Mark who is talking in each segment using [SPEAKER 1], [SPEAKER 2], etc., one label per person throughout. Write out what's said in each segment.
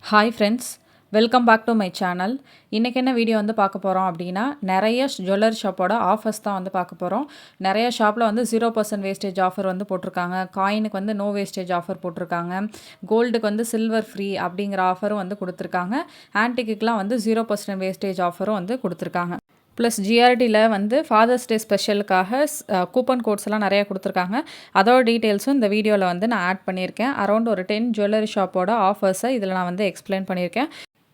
[SPEAKER 1] Hi friends, welcome back to my channel. இன்றைக்கி என்ன video வந்து பார்க்க போகிறோம் அப்படின்னா, நிறைய ஜுவல்லரி ஷாப்போட ஆஃபர்ஸ் தான் வந்து பார்க்க போகிறோம். நிறைய ஷாப்பில் வந்து 0% வேஸ்டேஜ் ஆஃபர் வந்து போட்டிருக்காங்க. காயினுக்கு வந்து நோ வேஸ்டேஜ் ஆஃபர் போட்டிருக்காங்க. கோல்டுக்கு வந்து சில்வர் ஃப்ரீ அப்படிங்கிற ஆஃபரும் வந்து கொடுத்துருக்காங்க. ஆன்டிக்குக்கெலாம் வந்து 0% வேஸ்டேஜ் ஆஃபரும் வந்து கொடுத்துருக்காங்க. ப்ளஸ் ஜிஆர்டியில் வந்து ஃபாதர்ஸ் டே ஸ்பெஷலுக்காக கூப்பன் கோட்ஸ்லாம் நிறையா கொடுத்துருக்காங்க. அதோட டீட்டெயில்ஸும் இந்த வீடியோவில் வந்து நான் ஆட் பண்ணியிருக்கேன். அரௌண்ட் ஒரு 10 ஜுவல்லரி ஷாப்போட ஆஃபர்ஸை இதில் நான் வந்து எக்ஸ்பிளைன் பண்ணியிருக்கேன்.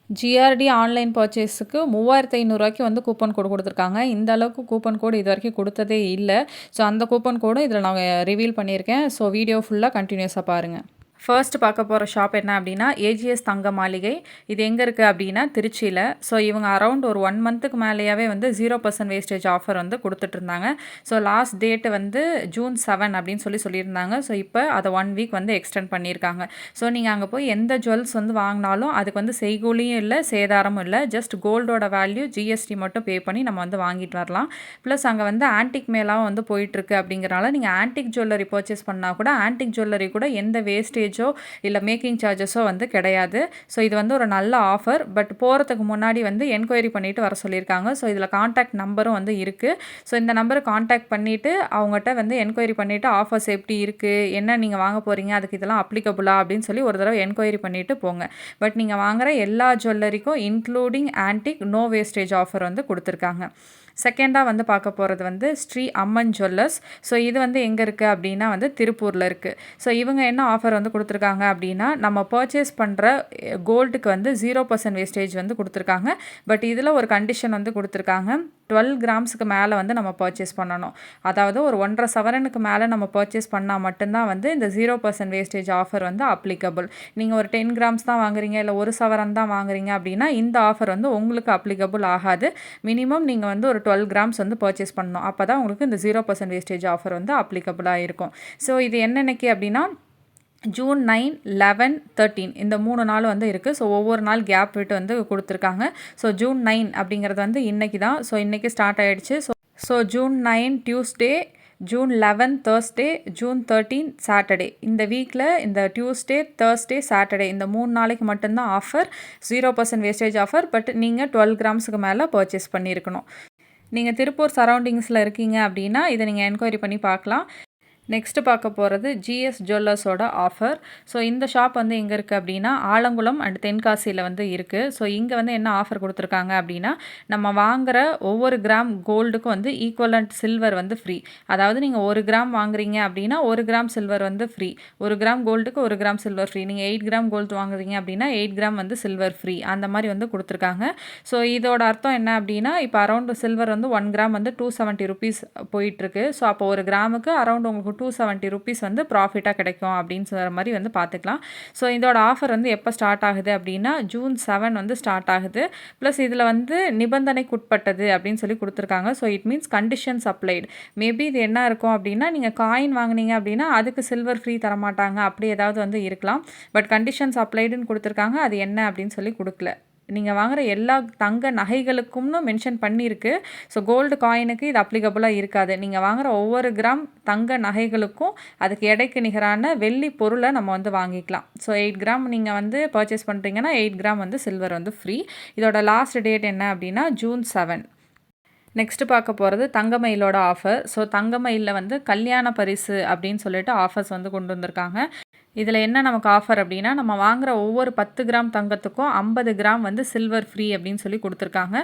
[SPEAKER 1] ஜிஆர்டி ஆன்லைன் பர்ச்சேஸுக்கு 3500 வந்து கூப்பன் கோடு கொடுத்துருக்காங்க. இந்த அளவுக்கு கூப்பன் கோடு இது வரைக்கும் கொடுத்ததே இல்லை. ஸோ அந்த கூப்பன் கோடும் இதில் நான் ரிவீல் பண்ணியிருக்கேன். ஸோ வீடியோ ஃபுல்லாக கண்டினியூஸாக பாருங்கள். ஃபர்ஸ்ட் பார்க்க போகிற ஷாப் என்ன அப்படின்னா ஏஜிஎஸ் தங்க மாளிகை. இது எங்கே இருக்குது அப்படின்னா திருச்சியில். ஸோ இவங்க அரௌண்ட் ஒரு 1 மந்த்துக்கு மேலேயாவே வந்து 0% வேஸ்டேஜ் ஆஃபர் வந்து கொடுத்துட்ருந்தாங்க. ஸோ லாஸ்ட் டேட்டு வந்து June 7 அப்படின்னு சொல்லியிருந்தாங்க. ஸோ இப்போ அதை 1 வீக் வந்து எக்ஸ்டெண்ட் பண்ணியிருக்காங்க. ஸோ நீங்கள் அங்கே போய் எந்த ஜுவல்ஸ் வந்து வாங்கினாலும் அதுக்கு வந்து செய்கூலியும் இல்லை, சேதாரமும் இல்லை. ஜஸ்ட் கோல்டோட வேல்யூ ஜிஎஸ்டி மட்டும் பே பண்ணி நம்ம வந்து வாங்கிட்டு வரலாம். ப்ளஸ் அங்கே வந்து ஆன்டிக் மேலாவும் வந்து போயிட்டுருக்கு. அப்படிங்கிறனால நீங்கள் ஆன்டிக் ஜுவல்லரி பர்ச்சேஸ் பண்ணால் கூட ஆன்டிக் ஜுவல்லரி கூட எந்த வேஸ்டேஜ் இல்லை மேக்கிங் சார்ஜஸோ வந்து கிடையாது. ஸோ இது வந்து ஒரு நல்ல ஆஃபர். பட் போகிறதுக்கு முன்னாடி வந்து என்கொயரி பண்ணிவிட்டு வர சொல்லியிருக்காங்க. ஸோ இதில் காண்டாக்ட் நம்பரும் வந்து இருக்குது. ஸோ இந்த நம்பருக்கு காண்டாக்ட் பண்ணிவிட்டு அவங்ககிட்ட வந்து என்கொயரி பண்ணிவிட்டு ஆஃபர்ஸ் எப்படி இருக்குது, என்ன நீங்கள் வாங்க போகிறீங்க, அதுக்கு இதெல்லாம் அப்ளிகபிளா அப்படின்னு சொல்லி ஒரு தடவை என்கொயரி பண்ணிவிட்டு போங்க. பட் நீங்கள் வாங்குகிற எல்லா ஜுவல்லரிக்கும் including antique no wastage offer வந்து கொடுத்துருக்காங்க. செகண்டாக வந்து பார்க்க போகிறது வந்து ஸ்ரீ அம்மன் ஜுவல்லர்ஸ். ஸோ இது வந்து எங்கே இருக்குது அப்படின்னா வந்து திருப்பூரில் இருக்குது. ஸோ இவங்க என்ன ஆஃபர் வந்து கொடுத்துருக்காங்க அப்படின்னா, நம்ம பர்ச்சேஸ் பண்ணுற கோல்டுக்கு வந்து 0% வேஸ்டேஜ் வந்து கொடுத்துருக்காங்க. பட் இதில் ஒரு கண்டிஷன் வந்து கொடுத்துருக்காங்க. 12 கிராம்ஸுக்கு மேலே வந்து நம்ம பர்ச்சேஸ் பண்ணணும். அதாவது ஒரு 1.5 சவரனுக்கு மேலே நம்ம பர்ச்சேஸ் பண்ணால் மட்டும்தான் வந்து இந்த 0% வேஸ்டேஜ் ஆஃபர் வந்து அப்ளிகபிள். நீங்கள் ஒரு 10 கிராம்ஸ் தான் வாங்குறீங்க, இல்லை 1 சவரன் தான் வாங்குறீங்க அப்படின்னா இந்த ஆஃபர் வந்து உங்களுக்கு அப்ளிகபிள் ஆகாது. மினிமம் நீங்கள் வந்து ஒரு 12 கிராம்ஸ் வந்து பர்ச்சேஸ் பண்ணணும். அப்போ தான் உங்களுக்கு இந்த 0% வேஸ்டேஜ் ஆஃபர் வந்து அப்ளிகபிளாக இருக்கும். ஸோ இது என்னென்னக்கு அப்படின்னா June 9, 11, 13 இந்த 3 நாள் வந்து இருக்குது. ஸோ ஒவ்வொரு நாள் கேப் விட்டு வந்து கொடுத்துருக்காங்க. ஸோ June 9 அப்படிங்கிறது வந்து இன்றைக்கி தான். ஸோ இன்றைக்கி ஸ்டார்ட் ஆகிடுச்சு. So June 9 Tuesday, June 11 Thursday, June 13 Saturday. இந்த வீக்கில் இந்த டியூஸ்டே, தேர்ஸ்டே, சாட்டர்டே இந்த 3 நாளைக்கு மட்டும்தான் ஆஃபர். 0% wastage offer. பட் நீங்கள் 12 கிராம்ஸுக்கு மேலே பர்ச்சேஸ் பண்ணியிருக்கணும். நீங்கள் திருப்பூர் சரௌண்டிங்ஸில் இருக்கீங்க அப்படின்னா இதை நீங்கள் என்கொயரி பண்ணி பார்க்கலாம். நெக்ஸ்ட்டு பார்க்க போகிறது ஜிஎஸ் ஜுவல்லர்ஸோட ஆஃபர். ஸோ இந்த ஷாப் வந்து எங்கே இருக்குது அப்படின்னா ஆலங்குளம் அண்ட் தென்காசியில் வந்து இருக்குது. ஸோ இங்கே வந்து என்ன ஆஃபர் கொடுத்துருக்காங்க அப்படின்னா, நம்ம வாங்குகிற ஒவ்வொரு கிராம் கோல்டுக்கும் வந்து ஈக்குவலண்ட் சில்வர் வந்து ஃப்ரீ. அதாவது நீங்கள் 1 கிராம் வாங்குறீங்க அப்படின்னா 1 கிராம் சில்வர் வந்து ஃப்ரீ. 1 கிராம் கோல்டுக்கு 1 கிராம் சில்வர் ஃப்ரீ. நீங்கள் 8 கிராம் கோல்டு வாங்குறீங்க அப்படின்னா 8 கிராம் வந்து சில்வர் ஃப்ரீ. அந்த மாதிரி வந்து கொடுத்துருக்காங்க. ஸோ இதோட அர்த்தம் என்ன அப்படின்னா, இப்போ அரௌண்ட் சில்வர் வந்து 1 கிராம் வந்து 270 ருபீஸ் போயிட்டுருக்கு. ஸோ அப்போ 1 கிராமுக்கு அரௌண்ட் உங்களுக்கு 270 ருபீஸ் வந்து ப்ராஃபிட்டாக கிடைக்கும் அப்படின்னு சொல்கிற மாதிரி வந்து பார்த்துக்கலாம். ஸோ இதோட ஆஃபர் வந்து எப்போ ஸ்டார்ட் ஆகுது அப்படின்னா June 7 வந்து ஸ்டார்ட் ஆகுது. ப்ளஸ் இதில் வந்து நிபந்தனைக்குட்பட்டது அப்படின்னு சொல்லி கொடுத்துருக்காங்க. So it means conditions applied. Maybe இது என்ன இருக்கும் அப்படின்னா, நீங்கள் காயின் வாங்கினீங்க அப்படின்னா அதுக்கு சில்வர் ஃப்ரீ தரமாட்டாங்க, அப்படி ஏதாவது வந்து இருக்கலாம். பட் கண்டிஷன்ஸ் அப்ளைடுன்னு கொடுத்துருக்காங்க. அது என்ன அப்படின்னு சொல்லி கொடுக்கல. நீங்கள் வாங்குகிற எல்லா தங்க நகைகளுக்கும்னு மென்ஷன் பண்ணியிருக்கு. ஸோ கோல்டு காயினுக்கு இது அப்ளிகபிளாக இருக்காது. நீங்கள் வாங்குகிற ஒவ்வொரு கிராம் தங்க நகைகளுக்கும் அதுக்கு எடைக்கு நிகரான வெள்ளி பொருளை நம்ம வந்து வாங்கிக்கலாம். ஸோ 8 கிராம் நீங்கள் வந்து பர்ச்சேஸ் பண்ணுறீங்கன்னா 8 கிராம் வந்து சில்வர் வந்து ஃப்ரீ. இதோட லாஸ்ட் டேட் என்ன அப்படின்னா June 7. நெக்ஸ்ட்டு பார்க்க போகிறது தங்கமயிலோட ஆஃபர். ஸோ தங்கமயிலில் வந்து கல்யாண பரிசு அப்படின்னு சொல்லிட்டு ஆஃபர்ஸ் வந்து கொண்டு வந்திருக்காங்க. இதில் என்ன நமக்கு ஆஃபர் அப்படின்னா, நம்ம வாங்குகிற ஒவ்வொரு 10 கிராம் தங்கத்துக்கும் 50 கிராம் வந்து சில்வர் ஃப்ரீ அப்படின்னு சொல்லி கொடுத்துருக்காங்க.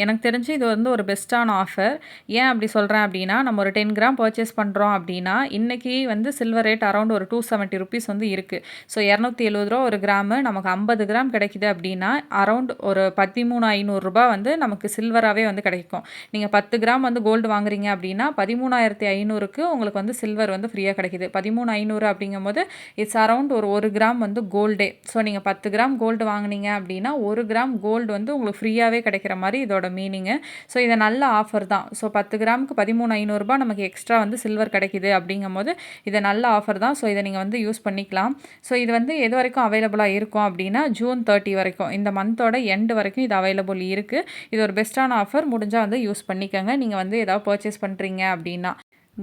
[SPEAKER 1] எனக்கு தெரிஞ்சு இது வந்து ஒரு பெஸ்ட்டான ஆஃபர். ஏன் அப்படி சொல்கிறேன் அப்படின்னா, நம்ம ஒரு 10 கிராம் பர்ச்சேஸ் பண்ணுறோம் அப்படின்னா இன்றைக்கி வந்து சில்வர் ரேட் அரௌண்ட் ஒரு 270 ருபீஸ் வந்து இருக்குது. ஸோ 270 ரூபா ஒரு கிராமு. நமக்கு 50 கிராம் கிடைக்குது அப்படின்னா அரௌண்ட் ஒரு 13,500 வந்து நமக்கு சில்வராகவே வந்து கிடைக்கும். நீங்கள் 10 கிராம் வந்து கோல்டு வாங்குறீங்க அப்படின்னா 13,500க்கு உங்களுக்கு வந்து சில்வர் வந்து ஃப்ரீயாக கிடைக்குது. 13,500 அப்படிங்கும்போது இட்ஸ் அரௌண்ட் ஒரு கிராம் வந்து கோல்டே. ஸோ நீங்கள் 10 கிராம் கோல்டு வாங்கினீங்க அப்படின்னா 1 கிராம் கோல்டு வந்து உங்களுக்கு ஃப்ரீயாகவே கிடைக்கிற மாதிரி இதோட மீனிங்கு. ஸோ இது நல்ல ஆஃபர் தான். ஸோ 10 கிராமுக்கு 13,500 நமக்கு எக்ஸ்ட்ரா வந்து சில்வர் கிடைக்குது அப்படிங்கும் போது இது நல்ல ஆஃபர் தான். ஸோ இதை நீங்கள் வந்து யூஸ் பண்ணிக்கலாம். ஸோ இது வந்து எது வரைக்கும் அவைலபிளாக இருக்கும் அப்படின்னா June 30 வரைக்கும், இந்த மந்தோட எண்டு வரைக்கும் இது அவைலபிள் இருக்குது. இது ஒரு பெஸ்ட்டான ஆஃபர். முடிஞ்சால் வந்து யூஸ் பண்ணிக்கோங்க நீங்கள் வந்து ஏதாவது பர்ச்சேஸ் பண்ணுறீங்க அப்படின்னா.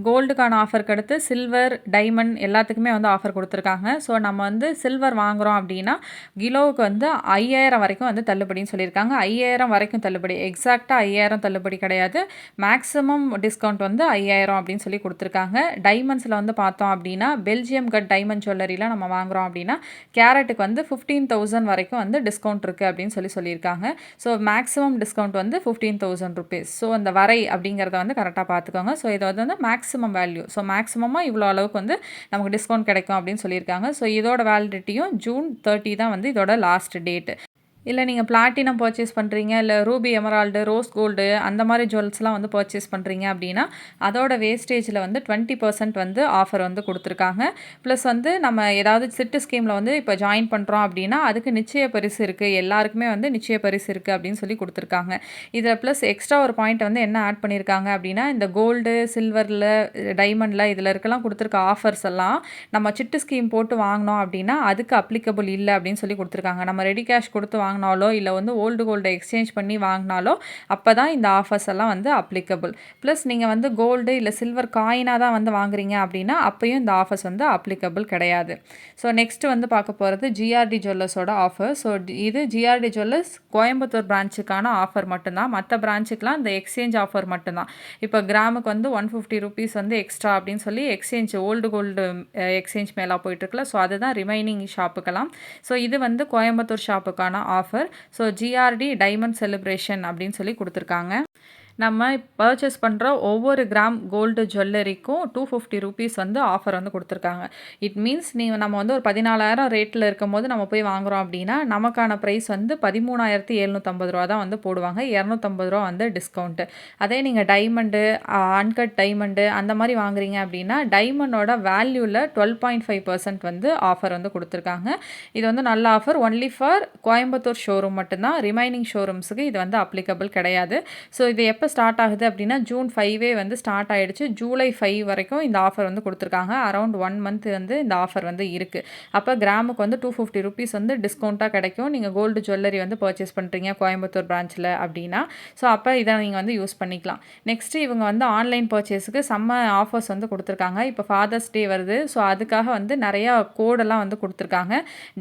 [SPEAKER 1] கோல்டுக்கான ஆஃபருக்கு அடுத்து சில்வர், டைமண்ட் எல்லாத்துக்குமே வந்து ஆஃபர் கொடுத்துருக்காங்க. ஸோ நம்ம வந்து சில்வர் வாங்குகிறோம் அப்படின்னா கிலோவுக்கு வந்து 5000 வரைக்கும் வந்து தள்ளுபடின்னு சொல்லியிருக்காங்க. 5000 வரைக்கும் தள்ளுபடி, எக்ஸாக்டாக 5000 தள்ளுபடி கிடையாது. மேக்ஸிமம் டிஸ்கவுண்ட் வந்து 5000 அப்படின்னு சொல்லி கொடுத்துருக்காங்க. டைமண்ட்ஸில் வந்து பார்த்தோம் அப்படின்னா பெல்ஜியம் கட் டைமண்ட் ஜுவல்லரிலாம் நம்ம வாங்குகிறோம் அப்படின்னா கேரட்டுக்கு வந்து 15,000 வரைக்கும் வந்து டிஸ்கவுண்ட் இருக்குது அப்படின்னு சொல்லியிருக்காங்க. ஸோ மேக்ஸிமம் டிஸ்கவுண்ட் வந்து 15,000 ருபீஸ். ஸோ அந்த வரை அப்படிங்கிறத வந்து கரெக்டாக பார்த்துக்கோங்க. ஸோ இதை வந்து மேக்ஸிமம் வேல்யூ, ஸோ மேக்ஸிமமாக இவ்வளோ அளவுக்கு வந்து நமக்கு டிஸ்கவுண்ட் கிடைக்கும் அப்படின்னு சொல்லியிருக்காங்க. ஸோ இதோட வேலிடிட்டியும் ஜூன் 30 தான் வந்து இதோட லாஸ்ட் டேட்டு. இல்லை நீங்கள் பிளாட்டினம் பர்ச்சேஸ் பண்ணுறீங்க, இல்லை ரூபி, எமரால்டு, ரோஸ் கோல்டு அந்த மாதிரி ஜுவல்ஸ்லாம் வந்து பர்ச்சேஸ் பண்ணுறீங்க அப்படின்னா அதோட வேஸ்டேஜில் வந்து 20% வந்து ஆஃபர் வந்து கொடுத்துருக்காங்க. ப்ளஸ் வந்து நம்ம ஏதாவது சிட்டு ஸ்கீமில் வந்து இப்போ ஜாயின் பண்ணுறோம் அப்படின்னா அதுக்கு நிச்சய பரிசு இருக்குது, எல்லாருக்குமே வந்து நிச்சய பரிசு இருக்குது அப்படின்னு சொல்லி கொடுத்துருக்காங்க. இதில் ப்ளஸ் எக்ஸ்ட்ரா ஒரு பாயிண்ட் வந்து என்ன ஆட் பண்ணியிருக்காங்க அப்படின்னா இந்த கோல்டு, சில்வரில், டைமண்டில் இதில் இருக்கலாம் கொடுத்துருக்க ஆஃபர்ஸ் எல்லாம் நம்ம சிட்டு ஸ்கீம் போட்டு வாங்கினோம் அப்படின்னா அதுக்கு அப்ளிகபிள் இல்லை அப்படின்னு சொல்லி கொடுத்துருக்காங்க. நம்ம ரெடி கேஷ் கொடுத்து வாங்கினாலோ இல்லை வந்து ஓல்டு கோல்டை எக்ஸ்சேஞ்ச் பண்ணி வாங்கினாலோ அப்போ தான் இந்த ஆஃபர்ஸ் எல்லாம் வந்து அப்ளிகபிள். ப்ளஸ் நீங்கள் வந்து கோல்டு இல்லை சில்வர் காயினாக தான் வந்து வாங்குறீங்க அப்படின்னா அப்போயும் இந்த ஆஃபர்ஸ் வந்து அப்ளிகபிள் கிடையாது. ஸோ நெக்ஸ்ட் வந்து பார்க்க போகிறது ஜிஆர்டி ஜுவல்லர்ஸோட ஆஃபர். ஸோ இது ஜிஆர்டி ஜுவல்லர்ஸ் கோயம்புத்தூர் பிரான்ச்சுக்கான ஆஃபர் மட்டும்தான். மற்ற பிரான்ச்சுக்கெலாம் இந்த எக்ஸ்சேஞ்ச் ஆஃபர் மட்டும்தான். இப்போ கிராமுக்கு வந்து 150 ருபீஸ் வந்து எக்ஸ்ட்ரா அப்படின்னு சொல்லி எக்ஸ்சேஞ்ச் ஓல்டு கோல்டு எக்ஸ்சேஞ்ச் மேலே போயிட்டுருக்குல, ஸோ அதுதான் ரிமைனிங் ஷாப்புக்கெல்லாம். ஸோ இது வந்து கோயம்புத்தூர் ஷாப்புக்கான offer. So GRT diamond celebration அப்படின்னு சொல்லி கொடுத்துருக்காங்க. நம்ம பர்ச்சேஸ் பண்ணுற ஒவ்வொரு கிராம் கோல்டு ஜுவல்லரிக்கும் 250 ருபீஸ் வந்து ஆஃபர் வந்து கொடுத்துருக்காங்க. இட் மீன்ஸ் நம்ம வந்து ஒரு 14,000 ரேட்டில் இருக்கும் போது நம்ம போய் வாங்குகிறோம் அப்படின்னா நமக்கான ப்ரைஸ் வந்து 13,750 ரூபா தான் வந்து போடுவாங்க. 250 ரூபா வந்து டிஸ்கவுண்ட்டு. அதே நீங்கள் டைமண்டு, அன்கட் டைமண்டு அந்த மாதிரி வாங்குறீங்க அப்படின்னா டைமண்டோட வேல்யூவில் 12.5% வந்து ஆஃபர் வந்து கொடுத்துருக்காங்க. இது வந்து நல்ல offer, only for Coimbatore showroom மட்டும்தான். ரிமைனிங் ஷோரூம்ஸுக்கு இது வந்து அப்ளிகபிள் கிடையாது. ஸோ இது எப்போ ஸ்டார்ட் ஆகுது அப்படின்னா ஜூன் 5 வந்து ஸ்டார்ட் ஆகிடுச்சு. ஜூலை 5 வரைக்கும் இந்த ஆஃபர் வந்து கொடுத்துருக்காங்க. அரௌண்ட் 1 மந்த் வந்து இந்த ஆஃபர் வந்து இருக்குது. அப்போ கிராமுக்கு வந்து 250 ருபீஸ் வந்து டிஸ்கவுண்ட்டாக கிடைக்கும் நீங்கள் கோல்டு ஜுவல்லரி வந்து பர்ச்சேஸ் பண்ணுறீங்க கோயம்புத்தூர் பிரான்ச்சில் அப்படின்னா. ஸோ அப்போ இதை நீங்கள் வந்து யூஸ் பண்ணிக்கலாம். நெக்ஸ்ட்டு இவங்க வந்து ஆன்லைன் பர்ச்சேஸுக்கு செம்ம ஆஃபர்ஸ் வந்து கொடுத்துருக்காங்க. இப்போ ஃபாதர்ஸ் டே வருது, ஸோ அதுக்காக வந்து நிறையா கோடெல்லாம் வந்து கொடுத்துருக்காங்க.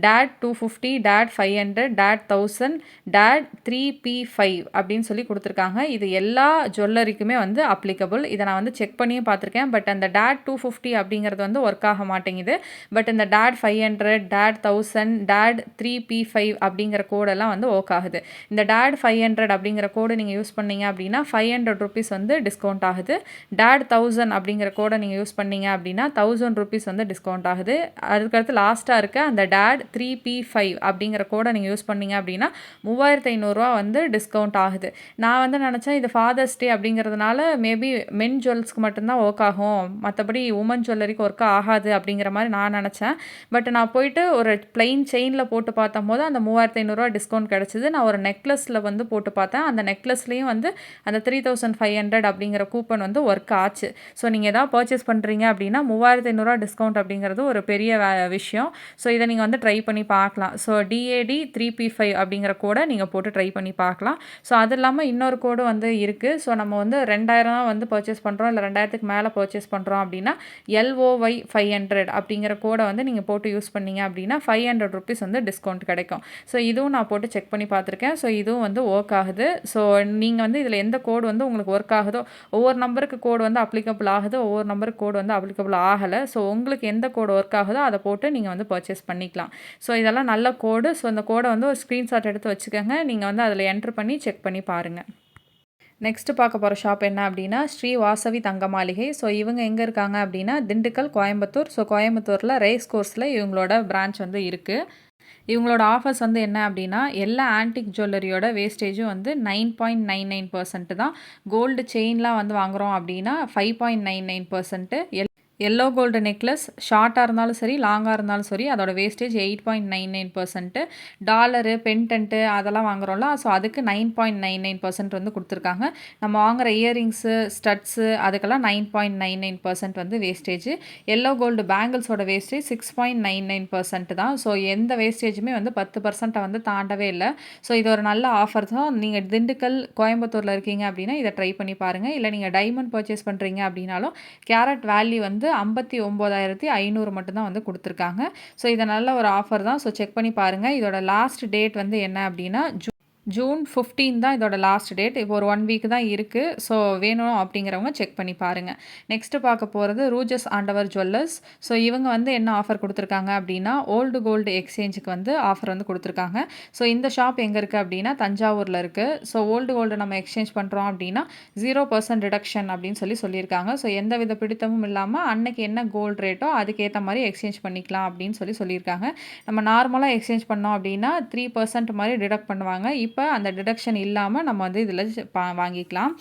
[SPEAKER 1] Date 250, date 500, date 1000, date 3P5 அப்படின்னு சொல்லி கொடுத்துருக்காங்க. இது எல்லா ஜுவல்லரிக்குமே வந்து அப்ளிகபிள். இதை நான் வந்து செக் பண்ணியும் பார்த்துருக்கேன். பட் அந்த டேட் 250 அப்படிங்கிறது வந்து ஒர்க் ஆக மாட்டேங்குது. பட் இந்த டேட் 500, டேட் 1000, டேட் 3P5 அப்படிங்கிற கோடெல்லாம் வந்து ஒர்க் ஆகுது. இந்த டேட் 500 அப்படிங்கிற கோடு நீங்கள் யூஸ் பண்ணீங்க அப்படின்னா 500 ருபீஸ் வந்து டிஸ்கவுண்ட் ஆகுது. டேட் 1000 அப்படிங்கிற கோடை நீங்கள் யூஸ் பண்ணீங்க அப்படின்னா 1000 ருபீஸ் வந்து டிஸ்கவுண்ட் ஆகுது. அதுக்கடுத்து லாஸ்ட்டாக இருக்க அந்த டேட் 3P5 அப்படிங்கிற கோடை நீங்கள் யூஸ் பண்ணீங்க அப்படின்னா 3500 ரூபா வந்து டிஸ்கவுண்ட் ஆகுது. நான் வந்து நினச்சேன் இது ஃபாதர்ஸ் டே அப்படிங்கிறதுனால மேபி மென் ஜுவல்ஸ்க்கு மட்டும்தான் ஒர்க் ஆகும், மற்றபடி உமன் ஜுவல்லரிக்கு ஒர்க் ஆகாது அப்படிங்கிற மாதிரி நான் நினச்சேன். பட் நான் போயிட்டு ஒரு பிளெயின் செயினில் போட்டு பார்த்தம் போது அந்த 3500 ரூபா டிஸ்கவுண்ட் கிடச்சிது. நான் ஒரு நெக்லஸில் வந்து போட்டு பார்த்தேன். அந்த நெக்லஸ்லேயும் வந்து அந்த 3500 அப்படிங்கிற கூப்பன் வந்து ஒர்க் ஆச்சு. ஸோ நீங்கள் எதாவது பர்ச்சேஸ் பண்ணுறீங்க அப்படின்னா 3500 ரூபா டிஸ்கவுண்ட் அப்படிங்கிறது ஒரு பெரிய விஷயம். ஸோ இதை நீங்கள் வந்து ட்ரை பண்ணி பார்க்கலாம். ஸோ DAD 3P5 அப்படிங்கிற கோடை நீங்கள் போட்டு ட்ரை பண்ணி பார்க்கலாம். ஸோ அது இல்லாமல் இன்னொரு கோடு வந்து இருக்குது. ஸோ நம்ம வந்து 2000 வந்து பர்ச்சேஸ் பண்ணுறோம், இல்லை 2000க்கு மேலே பர்ச்சேஸ் பண்ணுறோம் அப்படின்னா LOY 500 அப்படிங்கிற கோடை வந்து நீங்கள் போட்டு யூஸ் பண்ணீங்க அப்படின்னா 500 ருபீஸ் வந்து டிஸ்கவுண்ட் கிடைக்கும். ஸோ இதுவும் நான் போட்டு செக் பண்ணி பார்த்துருக்கேன். ஸோ இதுவும் வந்து ஒர்க் ஆகுது. ஸோ நீங்கள் வந்து இதில் எந்த கோடு வந்து உங்களுக்கு ஒர்க் ஆகுதோ, ஒவ்வொரு நம்பருக்கு கோடு வந்து அப்ளிகபிள் ஆகுது, ஒவ்வொரு நம்பருக்கு கோடு வந்து அப்ளிகபிள் ஆகலை. ஸோ உங்களுக்கு எந்த கோடு ஒர்க் ஆகுதோ அதை போட்டு நீங்கள் வந்து பர்ச்சேஸ் பண்ணிக்கலாம். ஸோ இதெல்லாம் நல்ல கோடு. ஸோ அந்த கோடை வந்து ஒரு ஸ்க்ரீன்ஷாட் எடுத்து வச்சுக்கோங்க. நீங்கள் வந்து அதில் என்ட்ரு பண்ணி செக் பண்ணி பாருங்கள். நெக்ஸ்ட்டு பார்க்க போகிற ஷாப் என்ன அப்படின்னா ஸ்ரீ வாசவி தங்க மாளிகை. ஸோ இவங்க எங்கே இருக்காங்க அப்படின்னா திண்டுக்கல், கோயம்புத்தூர். ஸோ கோயம்புத்தூரில் ரேஸ் கோர்ஸில் இவங்களோட பிரான்ச் வந்து இருக்குது. இவங்களோட ஆஃபர்ஸ் வந்து என்ன அப்படின்னா எல்லா ஆன்டிக் ஜுவல்லரியோட வேஸ்டேஜும் வந்து 9.99% தான். கோல்டு செயின்லாம் வந்து வாங்குகிறோம் அப்படின்னா 5.99%. எல்லோ கோல்டு நெக்லஸ் ஷார்ட்டாக இருந்தாலும் சரி லாங்காக இருந்தாலும் சரி அதோட வேஸ்டேஜ் 8.99%. டாலரு பென்டென்ட்டு அதெல்லாம் வாங்குகிறோம்ல, ஸோ அதுக்கு 9.99% வந்து கொடுத்துருக்காங்க. நம்ம வாங்குகிற இயரிங்ஸு ஸ்டட்ஸு அதுக்கெல்லாம் 9.99% வந்து வேஸ்டேஜ். எல்லோ கோல்டு பேங்கிள்ஸோட வேஸ்டேஜ் 6.99% தான். ஸோ எந்த வேஸ்டேஜுமே வந்து 10% வந்து தாண்டவே இல்லை. ஸோ இது ஒரு நல்ல ஆஃபர் தான். நீங்கள் திண்டுக்கல் கோயம்புத்தூரில் இருக்கீங்க அப்படின்னா இதை ட்ரை பண்ணி பாருங்கள். இல்லை நீங்கள் டைமண்ட் பர்ச்சேஸ் பண்ணுறீங்க அப்படின்னாலும் கேரட் வேல்யூ வந்து 59,500 மட்டும்தான் வந்து கொடுத்துருக்காங்க. ஸோ இது நல்ல ஒரு ஆஃபர் தான். ஸோ செக் பண்ணி பாருங்கள். இதோட லாஸ்ட் டேட் வந்து என்ன அப்படின்னா ஜூன் 15 தான் இதோட லாஸ்ட் டேட். இப்போ ஒரு 1 வீக் தான் இருக்குது. ஸோ வேணும் அப்படிங்கிறவங்க செக் பண்ணி பாருங்கள். நெக்ஸ்ட்டு பார்க்க போகிறது ரூஜஸ் ஆண்டவர் ஜுவல்லர்ஸ். ஸோ இவங்க வந்து என்ன ஆஃபர் கொடுத்துருக்காங்க அப்படின்னா ஓல்டு கோல்டு எக்ஸ்சேஞ்சுக்கு வந்து ஆஃபர் வந்து கொடுத்துருக்காங்க. ஸோ இந்த ஷாப் எங்கே இருக்குது அப்படின்னா தஞ்சாவூரில் இருக்குது. ஸோ ஓல்டு கோல்டு நம்ம எக்ஸ்சேஞ்ச் பண்ணுறோம் அப்படின்னா 0% ரிடக்ஷன் அப்படின்னு சொல்லியிருக்காங்க. ஸோ எந்த வித பிடித்தமும் இல்லாமல் அன்னைக்கு என்ன கோல்டு ரேட்டோ அதுக்கேற்ற மாதிரி எக்ஸ்சேஞ்ச் பண்ணிக்கலாம் அப்படின்னு சொல்லியிருக்காங்க. நம்ம நார்மலாக எக்ஸ்சேஞ்ச் பண்ணோம் அப்படின்னா 3% மாதிரி டிடக்ட் பண்ணுவாங்க. இப்போ அந்த டிடக்ஷன் இல்லாமல் நம்ம வந்து இதில் வாங்கிக்கலாம்.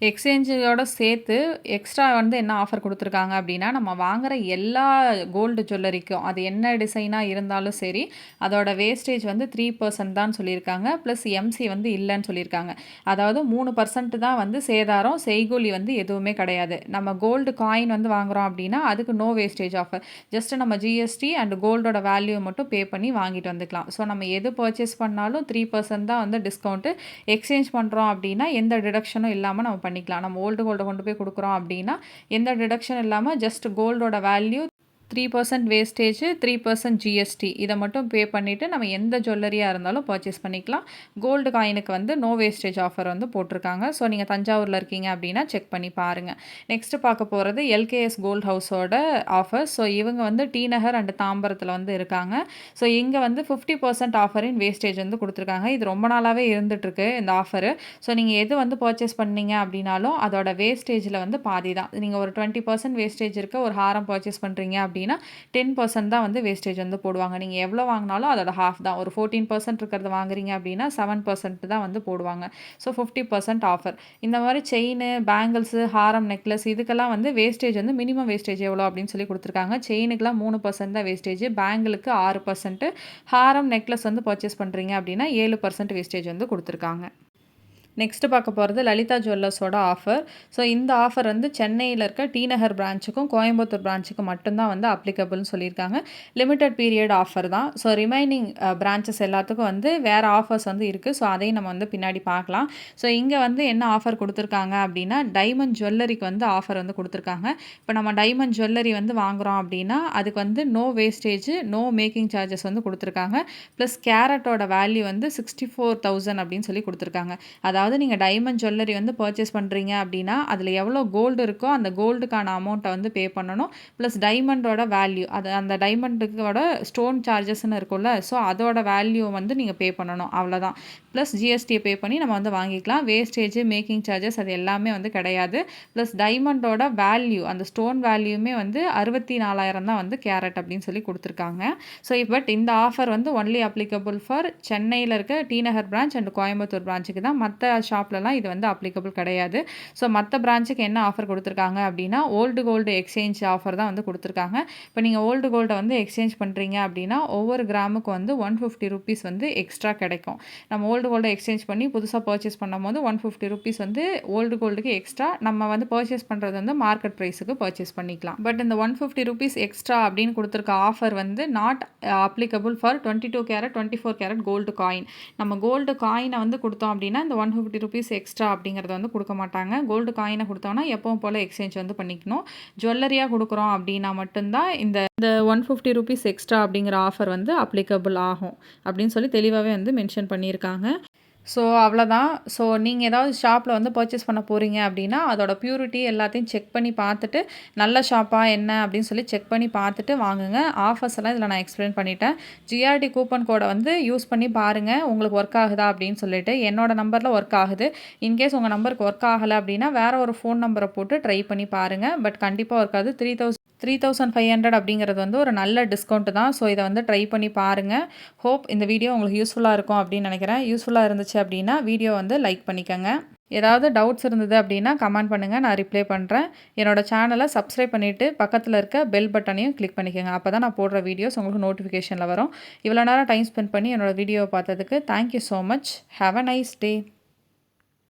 [SPEAKER 1] எக்ஸ்சேஞ்சோட சேர்த்து எக்ஸ்ட்ரா வந்து என்ன ஆஃபர் கொடுத்துருக்காங்க அப்படின்னா நம்ம வாங்குகிற எல்லா கோல்டு ஜுவல்லரிக்கும் அது என்ன டிசைனாக இருந்தாலும் சரி அதோட வேஸ்டேஜ் வந்து 3% தான் சொல்லியிருக்காங்க. ப்ளஸ் எம்சி வந்து இல்லைன்னு சொல்லியிருக்காங்க. அதாவது 3% தான் வந்து சேதாரம், செய்கூலி வந்து எதுவுமே கிடையாது. நம்ம கோல்டு காயின் வந்து வாங்குகிறோம் அப்படின்னா அதுக்கு நோ வேஸ்டேஜ் ஆஃபர். ஜஸ்ட் நம்ம ஜிஎஸ்டி அண்ட் கோல்டோட வேல்யூ மட்டும் பே பண்ணி வாங்கிட்டு வந்துக்கலாம். ஸோ நம்ம எது பர்ச்சேஸ் பண்ணாலும் 3% தான் வந்து டிஸ்கவுண்ட்டு. எக்ஸ்சேஞ்ச் பண்ணுறோம் அப்படின்னா எந்த டிடக்ஷனும் இல்லாமல் நம்ம பண்ணிக்கலாம். நம்ம ஓல்டு கோல்டை கொண்டு போய் கொடுக்குறோம் அப்படின்னா எந்த டிடக்ஷன் இல்லாமல் ஜஸ்ட் கோல்டோட வேல்யூ 3% வேஸ்டேஜ் 3% ஜிஎஸ்டி இதை மட்டும் பே பண்ணிவிட்டு நம்ம எந்த ஜுவல்லரியாக இருந்தாலும் பர்ச்சேஸ் பண்ணிக்கலாம். கோல்டு காயினுக்கு வந்து நோ வேஸ்டேஜ் ஆஃபர் வந்து போட்டிருக்காங்க. ஸோ நீங்கள் தஞ்சாவூரில் இருக்கீங்க அப்படின்னா செக் பண்ணி பாருங்கள். நெக்ஸ்ட்டு பார்க்க போகிறது எல்கேஎஸ் கோல்ட் ஹவுஸோட ஆஃபர். ஸோ இவங்க வந்து டி நகர் அண்ட் தாம்பரத்தில் வந்து இருக்காங்க. ஸோ இங்கே வந்து 50% ஆஃபரின் வேஸ்டேஜ் வந்து கொடுத்துருக்காங்க. இது ரொம்ப நாளாகவே இருந்துகிட்ருக்கு இந்த ஆஃபரு. ஸோ நீங்கள் எது வந்து பர்ச்சேஸ் பண்ணீங்க அப்படின்னாலும் அதோட வேஸ்டேஜில் வந்து பாதி தான். நீங்கள் ஒரு 20% வேஸ்டேஜ் இருக்க ஒரு ஹாரம் பர்ச்சேஸ் பண்ணுறீங்க அப்படின்னா 10% தான் வந்து வேஸ்டேஜ் வந்து போடுவாங்க. நீங்கள் எவ்வளோ வாங்கினாலும் அதோட ஹாஃப் தான். ஒரு 14% இருக்கிறது வாங்குறீங்க அப்படின்னா 7% தான் வந்து போடுவாங்க. So 50% offer. இந்த மாதிரி செயின், பேங்கிள்ஸு, ஹாரம், நெக்லஸ் இதுக்கெல்லாம் வந்து வேஸ்டேஜ் வந்து மினிமம் வேஸ்டேஜ் எவ்வளோ அப்படின்னு சொல்லி கொடுத்துருக்காங்க. செயினுக்கெலாம் 3% தான் வேஸ்டேஜ், பேங்கிளுக்கு 6%, ஹாரம், நெக்லஸ் வந்து பர்ச்சேஸ் பண்ணுறீங்க அப்படின்னா 7% வேஸ்டேஜ் வந்து கொடுத்துருக்காங்க. நெக்ஸ்ட்டு பார்க்க போகிறது லலிதா ஜுவல்லர்ஸோட ஆஃபர். ஸோ இந்த ஆஃபர் வந்து சென்னையில் இருக்க டி நகர் பிரான்ச்சுக்கும் கோயம்புத்தூர் பிரான்ச்சுக்கும் மட்டும்தான் வந்து அப்ளிகபிள்னு சொல்லியிருக்காங்க. லிமிடெட் பீரியட் ஆஃபர் தான். ஸோ ரிமைனிங் பிரான்ச்சஸ் எல்லாத்துக்கும் வந்து வேறு ஆஃபர்ஸ் வந்து இருக்குது. ஸோ அதையும் நம்ம வந்து பின்னாடி பார்க்கலாம். ஸோ இங்கே வந்து என்ன ஆஃபர் கொடுத்துருக்காங்க அப்படின்னா டைமண்ட் ஜுவல்லரிக்கு வந்து ஆஃபர் வந்து கொடுத்துருக்காங்க. இப்போ நம்ம டைமண்ட் ஜுவல்லரி வந்து வாங்குகிறோம் அப்படின்னா அதுக்கு வந்து no wastage, no making charges வந்து கொடுத்துருக்காங்க. ப்ளஸ் கேரட்டோட வேல்யூ வந்து 64,000 அப்படின்னு சொல்லி கொடுத்துருக்காங்க. அதாவது நீங்கள் டைமண்ட் ஜுவல்லரி வந்து பர்ச்சேஸ் பண்ணுறீங்க அப்படின்னா அதில் எவ்வளோ கோல்டு இருக்கோ அந்த கோல்டுக்கான அமௌண்ட்டை வந்து பே பண்ணணும். ப்ளஸ் டைமண்டோட வேல்யூ அது அந்த டைமண்டுக்கோட ஸ்டோன் சார்ஜஸ்ன்னு இருக்கும்ல, ஸோ அதோட வேல்யூ வந்து நீங்கள் பே பண்ணணும். அவ்வளோதான். ப்ளஸ் ஜிஎஸ்டியை பே பண்ணி நம்ம வந்து வாங்கிக்கலாம். வேஸ்டேஜ், மேக்கிங் சார்ஜஸ் அது எல்லாமே வந்து கிடையாது. ப்ளஸ் டைமண்டோட வேல்யூ அந்த ஸ்டோன் வேல்யூமே வந்து 64,000 தான் வந்து கேரட் அப்படின்னு சொல்லி கொடுத்துருக்காங்க. ஸோ பட் இந்த ஆஃபர் வந்து ஒன்லி அப்ளிகபிள் ஃபார் சென்னையில் இருக்க T Nagar branch and Coimbatore பிரான்ச்சுக்கு தான். மற்ற ஷாப்லலாம் இது வந்து அப்ளிகபிள் கிடையாது. ஸோ மற்ற பிரான்ச்சுக்கு என்ன ஆஃபர் கொடுத்துருக்காங்க அப்படின்னா ஓல்டு கோல்டு எக்ஸ்சேஞ்ச் ஆஃபர் தான் வந்து கொடுத்துருக்காங்க. இப்போ நீங்கள் ஓல்டு கோல்டை வந்து எக்ஸ்சேஞ்ச் பண்ணுறீங்க அப்படின்னா ஒவ்வொரு கிராமுக்கு வந்து 150 ருபீஸ் வந்து எக்ஸ்ட்ரா கிடைக்கும். நம்ம ஓல்டு கோல்டை எக்ஸ்சேஞ்ச் பண்ணி புதுசாக பர்ச்சேஸ் பண்ணும்போது 150 ருபீஸ் வந்து ஓல்டு கோல்டுக்கு எக்ஸ்ட்ரா நம்ம வந்து பர்ச்சேஸ் பண்ணுறது வந்து மார்க்கெட் ப்ரைஸுக்கு பர்ச்சேஸ் பண்ணிக்கலாம். பட் இந்த 150 ருபீஸ் எக்ஸ்ட்ரா அப்படின்னு கொடுத்துருக்க ஆஃபர் வந்து not applicable for 22 carat 24 carat gold coin. நம்ம கோல்டு காயினை வந்து கொடுத்தோம் அப்படின்னா இந்த 150 ருபீஸ் எக்ஸ்ட்ரா அப்படிங்கிறத வந்து கொடுக்க மாட்டாங்க. கோல்டு காயினை கொடுத்தோன்னா எப்பவும் போல் எக்ஸ்சேஞ்ச் வந்து பண்ணிக்கணும். ஜுவல்லரியாக கொடுக்குறோம் அப்படின்னா மட்டும்தான் இந்த 150 ருபீஸ் எக்ஸ்ட்ரா அப்படிங்கிற ஆஃபர் வந்து அப்ளிகபிள் ஆகும் அப்படின்னு சொல்லி தெளிவாகவே வந்து மென்ஷன் பண்ணியிருக்காங்க. ஸோ அவ்வளோதான். ஸோ நீங்கள் ஏதாவது ஷாப்பில் வந்து பர்ச்சேஸ் பண்ண போகிறீங்க அப்படின்னா அதோட பியூரிட்டி எல்லாத்தையும் செக் பண்ணி பார்த்துட்டு நல்ல ஷாப்பாக என்ன அப்படின்னு சொல்லி செக் பண்ணி பார்த்துட்டு வாங்குங்க. ஆஃபர்ஸ் எல்லாம் இதில் நான் எக்ஸ்பிளைன் பண்ணிட்டேன். ஜிஆர்டி கூப்பன் கோடை வந்து யூஸ் பண்ணி பாருங்கள் உங்களுக்கு ஒர்க் ஆகுதா அப்படின்னு சொல்லிட்டு. என்னோட நம்பரில் ஒர்க் ஆகுது. இன்கேஸ் உங்கள் நம்பருக்கு ஒர்க் ஆகலை அப்படின்னா வேறு ஒரு ஃபோன் நம்பரை போட்டு ட்ரை பண்ணி பாருங்கள். பட் கண்டிப்பாக ஒர்க் ஆகுது. 3,500 அப்படிங்கிறது வந்து ஒரு நல்ல டிஸ்கவுண்ட்டு தான். ஸோ இதை வந்து ட்ரை பண்ணி பாருங்கள். ஹோப் இந்த வீடியோ உங்களுக்கு யூஸ்ஃபுல்லாக இருக்கும் அப்படின்னு நினைக்கிறேன். யூஸ்ஃபுல்லாக இருந்துச்சு அப்படின்னா வீடியோ வந்து லைக் பண்ணிக்கோங்க. ஏதாவது டவுட்ஸ் இருந்தது அப்படின்னா கமெண்ட் பண்ணுங்கள், நான் ரிப்ளை பண்ணுறேன். என்னோட சேனலை சப்ஸ்கிரைப் பண்ணிவிட்டு பக்கத்தில் இருக்க பெல் பட்டனையும் கிளிக் பண்ணிக்கோங்க. அப்போ தான் நான் போடுற வீடியோஸ் உங்களுக்கு நோட்டிஃபிகேஷனில் வரும். இவ்வளோ நேரம் டைம் ஸ்பெண்ட் பண்ணி என்னோட வீடியோவை பார்த்ததுக்கு thank you so much. Have a nice day.